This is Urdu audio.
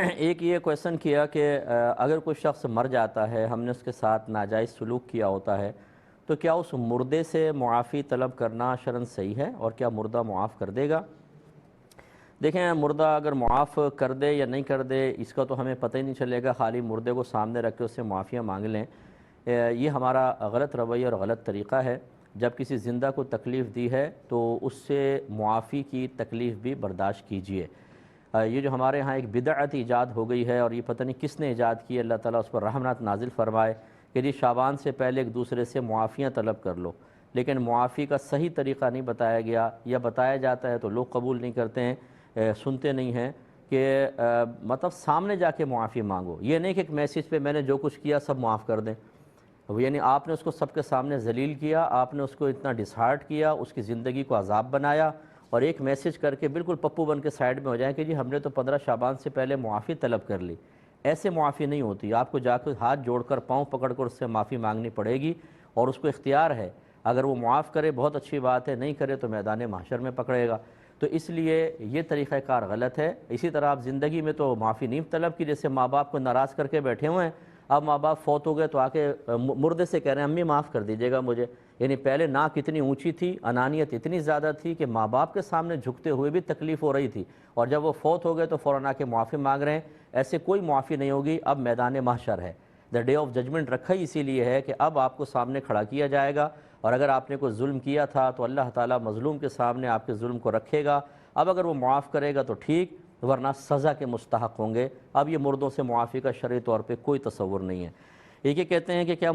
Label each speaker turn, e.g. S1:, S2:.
S1: ایک یہ کویشچن کیا کہ اگر کوئی شخص مر جاتا ہے، ہم نے اس کے ساتھ ناجائز سلوک کیا ہوتا ہے، تو کیا اس مردے سے معافی طلب کرنا شرعاً صحیح ہے اور کیا مردہ معاف کر دے گا؟ دیکھیں، مردہ اگر معاف کر دے یا نہیں کر دے اس کا تو ہمیں پتہ ہی نہیں چلے گا، خالی مردے کو سامنے رکھ کے اس سے معافیاں مانگ لیں، یہ ہمارا غلط رویہ اور غلط طریقہ ہے۔ جب کسی زندہ کو تکلیف دی ہے تو اس سے معافی کی تکلیف بھی برداشت کیجیے۔ یہ جو ہمارے ہاں ایک بدعت ایجاد ہو گئی ہے، اور یہ پتہ نہیں کس نے ایجاد کی، اللہ تعالیٰ اس پر رحمت نازل فرمائے، کہ جی شعبان سے پہلے ایک دوسرے سے معافیاں طلب کر لو، لیکن معافی کا صحیح طریقہ نہیں بتایا گیا، یا بتایا جاتا ہے تو لوگ قبول نہیں کرتے ہیں، سنتے نہیں ہیں کہ مطلب سامنے جا کے معافی مانگو، یہ نہیں کہ ایک میسیج پہ میں نے جو کچھ کیا سب معاف کر دیں۔ یعنی آپ نے اس کو سب کے سامنے ذلیل کیا، آپ نے اس کو اتنا ڈسہارٹ کیا، اس کی زندگی کو عذاب بنایا، اور ایک میسیج کر کے بالکل پپو بن کے سائیڈ میں ہو جائیں کہ جی ہم نے تو 15 شعبان سے پہلے معافی طلب کر لی۔ ایسے معافی نہیں ہوتی، آپ کو جا کے ہاتھ جوڑ کر پاؤں پکڑ کر اس سے معافی مانگنی پڑے گی، اور اس کو اختیار ہے، اگر وہ معاف کرے بہت اچھی بات ہے، نہیں کرے تو میدان محشر میں پکڑے گا۔ تو اس لیے یہ طریقہ کار غلط ہے۔ اسی طرح آپ زندگی میں تو معافی نہیں طلب کی، جیسے ماں باپ کو ناراض کر کے بیٹھے ہوئے ہیں، اب ماں باپ فوت ہو گئے تو آ کے مردے سے کہہ رہے ہیں امی معاف کر دیجیے گا مجھے۔ یعنی پہلے ناک اتنی اونچی تھی، انانیت اتنی زیادہ تھی کہ ماں باپ کے سامنے جھکتے ہوئے بھی تکلیف ہو رہی تھی، اور جب وہ فوت ہو گئے تو فوراً آ کے معافی مانگ رہے ہیں۔ ایسے کوئی معافی نہیں ہوگی، اب میدان محشر ہے۔ دا ڈے آف ججمنٹ رکھا ہی اسی لیے ہے کہ اب آپ کو سامنے کھڑا کیا جائے گا، اور اگر آپ نے کوئی ظلم کیا تھا تو اللہ تعالیٰ مظلوم کے سامنے آپ کے ظلم کو رکھے گا۔ اب اگر وہ معاف کرے گا تو ٹھیک، ورنہ سزا کے مستحق ہوں گے۔ اب یہ مردوں سے معافی کا شرعی طور پہ کوئی تصور نہیں ہے۔ یہ کہتے ہیں کہ کیا